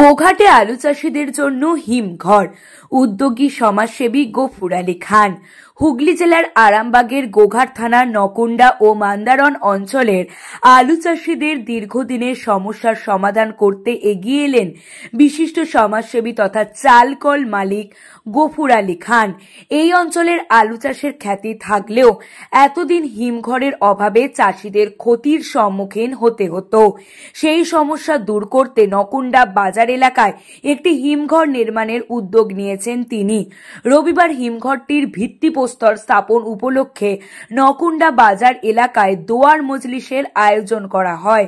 গোঘাটে আলু চাষীদের জন্য হিমঘর, উদ্যোগী সমাজসেবী গফুর আলী খান। হুগলি জেলার আরামবাগের গোঘাট থানার নকুন্ডা ও মান্দারণ অঞ্চলের আলু চাষীদের দীর্ঘদিনের সমস্যার সমাধান করতে এগিয়ে এলেন বিশিষ্ট সমাজসেবী তথা চালকল মালিক গফুর আলী খান। এই অঞ্চলের আলু চাষের খ্যাতি থাকলেও এতদিন হিমঘরের অভাবে চাষীদের ক্ষতির সম্মুখীন হতে হতো। সেই সমস্যা দূর করতে নকুন্ডা বাজার এলাকায় একটি হিমঘর নির্মাণের উদ্যোগ নিয়েছেন তিনি। রবিবার হিমঘরটির ভিত্তিপ্রস্তর স্থাপন উপলক্ষে নকুন্ডা বাজার এলাকায় দোয়ার মজলিসের আয়োজন করা হয়।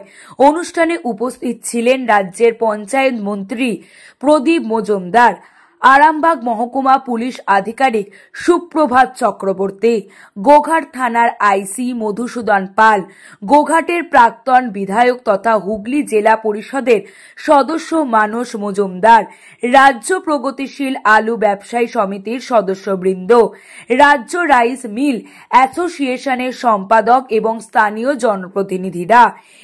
অনুষ্ঠানে উপস্থিত ছিলেন রাজ্যের পঞ্চায়েত মন্ত্রী প্রদীপ মজুমদার, আরামবাগ মহকুমা পুলিশ আধিকারিক সুপ্রভাত চক্রবর্তী, গোঘাট থানার আইসি মধুসূদন পাল, গোঘাটের প্রাক্তন বিধায়ক তথা হুগলি জেলা পরিষদের সদস্য মানস মজুমদার, রাজ্য প্রগতিশীল আলু ব্যবসায়ী সমিতির সদস্যবৃন্দ, রাজ্য রাইস মিল অ্যাসোসিয়েশনের সম্পাদক এবং স্থানীয় জনপ্রতিনিধিরা।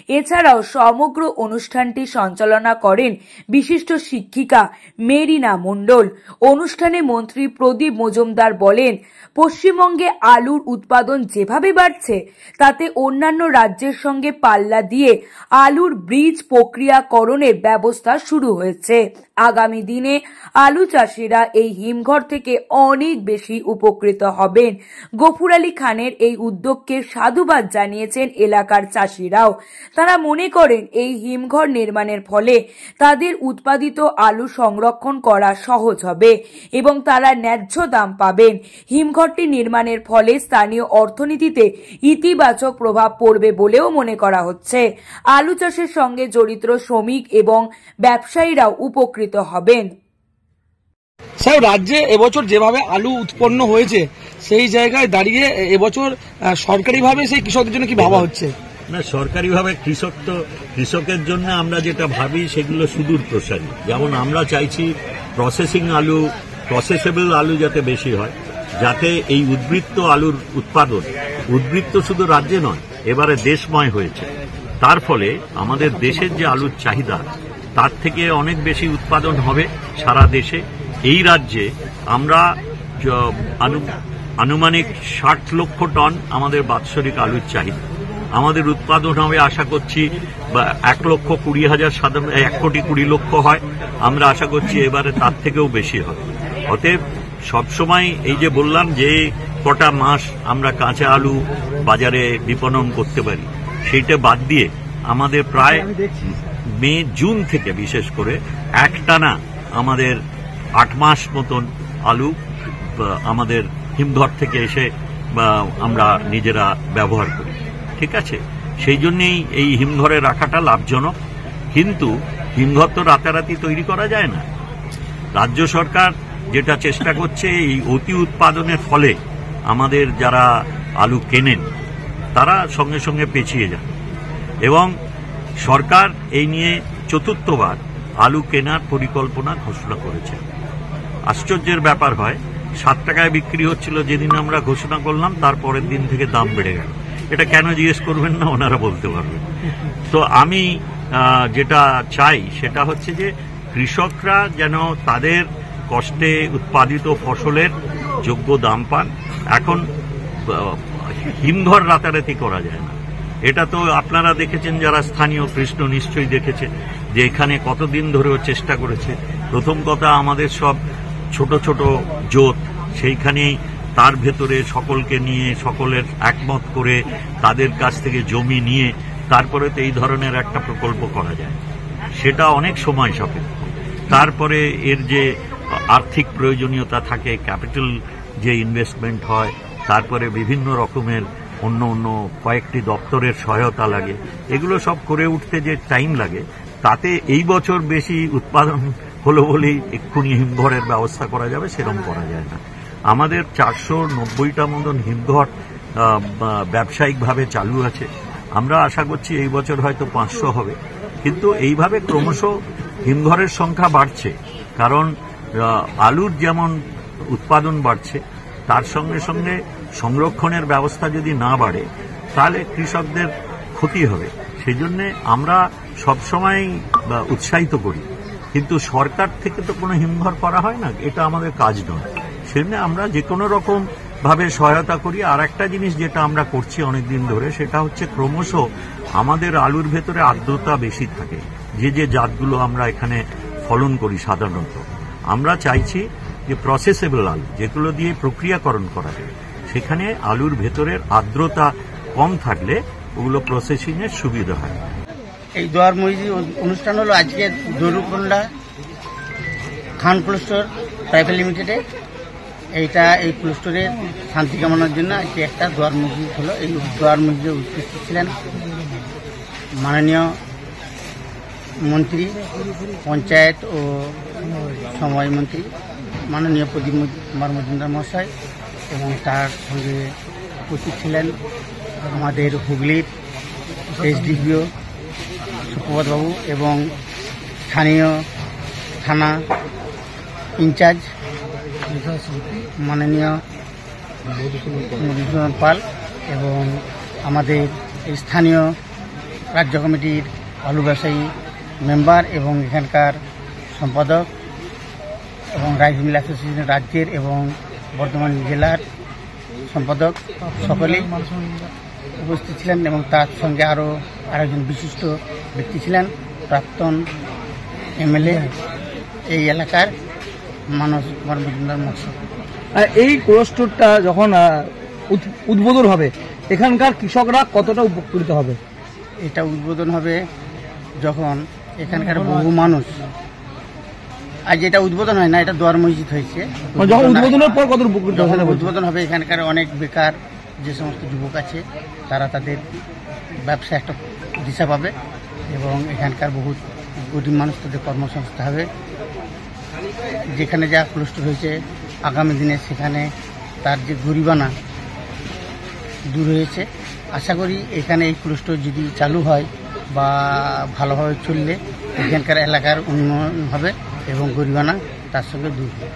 এছাড়াও সমগ্র অনুষ্ঠানটি সঞ্চালনা করেন বিশিষ্ট শিক্ষিকা মেরিনা মণ্ডল। অনুষ্ঠানে মন্ত্রী প্রদীপ মজুমদার বলেন, পশ্চিমবঙ্গে আলুর উৎপাদন যেভাবে বাড়ছে তাতে অন্যান্য রাজ্যের সঙ্গে পাল্লা দিয়ে আলুর বীজ প্রক্রিয়াকরণের ব্যবস্থা শুরু হয়েছে। আগামী দিনে আলু চাষিরা এই হিমঘর থেকে অনেক বেশি উপকৃত হবেন। গফুর আলী খানের এই উদ্যোগকে সাধুবাদ জানিয়েছেন এলাকার চাষিরাও। তারা মনে করেন এই হিমঘর নির্মাণের ফলে তাদের উৎপাদিত আলু সংরক্ষণ করা সহজ হবে এবং তারা ন্যায্য দাম পাবেন। হিমঘরটি নির্মাণের ফলে স্থানীয় অর্থনীতিতে ইতিবাচক প্রভাব পড়বে বলেও মনে করা হচ্ছে। আলু চাষের সঙ্গে জড়িত শ্রমিক এবং ব্যবসায়ীরাও উপকৃত হবেন। স্যার, রাজ্যে এবছর যেভাবে আলু উৎপন্ন হয়েছে সেই জায়গায় দাঁড়িয়ে এবছর সরকারিভাবে সেই কৃষকদের জন্য কি ভাবা হচ্ছে? না, সরকারিভাবে কৃষকের জন্য আমরা যেটা ভাবি সেগুলো সুদূর প্রসারী। যেমন আমরা চাইছি প্রসেসেবল আলু যাতে বেশি হয়, যাতে এই উদ্বৃত্ত আলুর উৎপাদন উদ্বৃত্ত শুধু রাজ্যে নয়, এবারে দেশময় হয়েছে। তার ফলে আমাদের দেশের যে আলুর চাহিদা তার থেকে অনেক বেশি উৎপাদন হবে সারা দেশে। এই রাজ্যে আমরা আনুমানিক 60 লক্ষ টন আমাদের বাৎসরিক আলুর চাহিদা। আমাদের উৎপাদন হবে আশা করছি 1,20,000 হয়। আমরা আশা করছি এবারে তার থেকেও বেশি হবে। অতএব সবসময় এই যে বললাম যে কটা মাস আমরা কাঁচা আলু বাজারে বিপণন করতে পারি, সেইটা বাদ দিয়ে আমাদের প্রায় মে জুন থেকে বিশেষ করে একটানা আমাদের 8 মাস মতন আলু আমাদের হিমঘর থেকে এসে আমরা নিজেরা ব্যবহার করি। ঠিক আছে, সেই জন্যেই এই হিমঘরে রাখাটা লাভজনক। কিন্তু হিমঘর তো রাতারাতি তৈরি করা যায় না। রাজ্য সরকার যেটা চেষ্টা করছে, এই অতি উৎপাদনের ফলে আমাদের যারা আলু কেনেন তারা সঙ্গে সঙ্গে পেছিয়ে যান, এবং সরকার এই নিয়ে চতুর্থবার আলু কেনার পরিকল্পনা ঘোষণা করেছে। আশ্চর্যের ব্যাপার হয়, 7 টাকায় বিক্রি হচ্ছিল যেদিন আমরা ঘোষণা করলাম, তারপরের দিন থেকে দাম বেড়ে গেল। এটা কেন জিজ্ঞেস করবেন না, ওনারা বলতে পারবেন। তো আমি যেটা চাই সেটা হচ্ছে যে কৃষকরা যেন তাদের কষ্টে উৎপাদিত ফসলের যোগ্য দাম পান। এখন হিমঘর রাতারাতি করা যায় না। এটা তো আপনারা দেখেছেন, যারা স্থানীয় কৃষ্ণ নিশ্চয়ই দেখেছে যে এখানে কতদিন ধরেও চেষ্টা করেছে। প্রথম কথা, আমাদের সব ছোট ছোট জোট, সেইখানেই তার ভেতরে সকলকে নিয়ে সকলের একমত করে তাদের কাছ থেকে জমি নিয়ে তারপরে তো এই ধরনের একটা প্রকল্প করা যায়, সেটা অনেক সময় সাপেক্ষ। তারপরে এর যে আর্থিক প্রয়োজনীয়তা থাকে, ক্যাপিটাল যে ইনভেস্টমেন্ট হয়, তারপরে বিভিন্ন রকমের অন্য কয়েকটি দপ্তরের সহায়তা লাগে, এগুলো সব করে উঠতে যে টাইম লাগে, তাতে এই বছর বেশি উৎপাদন হলো বলেই এক্ষুনি হিমঘরের ব্যবস্থা করা যাবে সেরকম করা যায় না। আমাদের 490টা মতন হিমঘর ব্যবসায়িকভাবে চালু আছে। আমরা আশা করছি এই বছর হয়তো 500 হবে। কিন্তু এইভাবে ক্রমশ হিমঘরের সংখ্যা বাড়ছে, কারণ আলুর যেমন উৎপাদন বাড়ছে, তার সঙ্গে সঙ্গে সংরক্ষণের ব্যবস্থা যদি না বাড়ে তাহলে কৃষকদের ক্ষতি হবে। সেই জন্য আমরা সবসময় উৎসাহিত করি কিন্তু সরকার থেকে তো কোনো হিমঘর করা হয় না, এটা আমাদের কাজ নয়। সেজন্য আমরা যে কোনো রকম ভাবে সহায়তা করি। আর একটা জিনিস যেটা আমরা করছি অনেকদিন ধরে, সেটা হচ্ছে ক্রমশ আমাদের আলুর ভেতরে আর্দ্রতা বেশি থাকে। যে জাতগুলো আমরা এখানে ফলন করি সাধারণত, আমরা চাইছি যে প্রসেসেবল আলু, যেগুলো দিয়ে প্রক্রিয়াকরণ করা যায়, সেখানে আলুর ভেতরের আর্দ্রতা কম থাকলে ওগুলো প্রসেসিং এর সুবিধা হয়। এই দোয়ার মসজিদ অনুষ্ঠান হলো আজকে দরুকোন্ডা খান কোল্ড স্টোর প্রাইভেট লিমিটেডে। এই কোল্ড স্টোরের শান্তি কামনার জন্য আজকে একটা দোয়ার মসজিদ হলো। এই দোয়ার মসজিদে উপস্থিত ছিলেন মাননীয় মন্ত্রী, পঞ্চায়েত ও সমবায় মন্ত্রী মাননীয় প্রদীপ কুমার মজুমদার মহাশয়, এবং তার সঙ্গে উপস্থিত ছিলেন আমাদের হুগলির এসডিপিও সুপ্রভাতবাবু এবং স্থানীয় থানা ইনচার্জ মাননীয় মধুসূদন পাল এবং আমাদের স্থানীয় রাজ্য কমিটির আলু ব্যবসায়ী মেম্বার এবং এখানকার সম্পাদক এবং রাইস মিল অ্যাসোসিয়েশন রাজ্যের এবং বর্ধমান জেলার সম্পাদক সকলেই উপস্থিত ছিলেন। এবং তার সঙ্গে আরেকজন বিশিষ্ট ব্যক্তি ছিলেন প্রাক্তন এমএলএ এই এলাকার মানস কুমার মজুমদার মহাশয়। এই কোল্ড স্টোরটা যখন উদ্বোধন হবে, এখানকার কৃষকরা কতটা উপকৃত হবে? এটা উদ্বোধন হবে যখন এখানকার বহু মানুষ, আজ এটা উদ্বোধন হয় না, এটা দোয়ার মসজিদ হয়েছে। যখন উদ্বোধনের পর কত উপকৃত হবে? উদ্বোধন হবে এখানকার অনেক বেকার যে সমস্ত যুবক আছে তারা তাদের ব্যবসা একটা দিশা পাবে এবং এখানকার বহু গরিব মানুষ তাদের কর্মসংস্থান হবে। যেখানে যা কোল্ড স্টোর হয়েছে আগামী দিনে সেখানে তার যে গরিবানা দূর হয়েছে। আশা করি এখানে এই কোল্ড স্টোর যদি চালু হয় বা ভালোভাবে চললে এখানকার এলাকার উন্নয়ন হবে এবং গরিবানা তার সঙ্গে দূর হবে।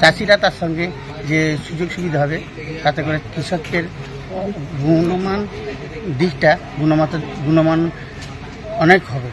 চাষিরা তার সঙ্গে যে সুযোগ সুবিধা হবে তাতে করে কৃষকের গুণমান দিকটা গুণমান অনেক হবে।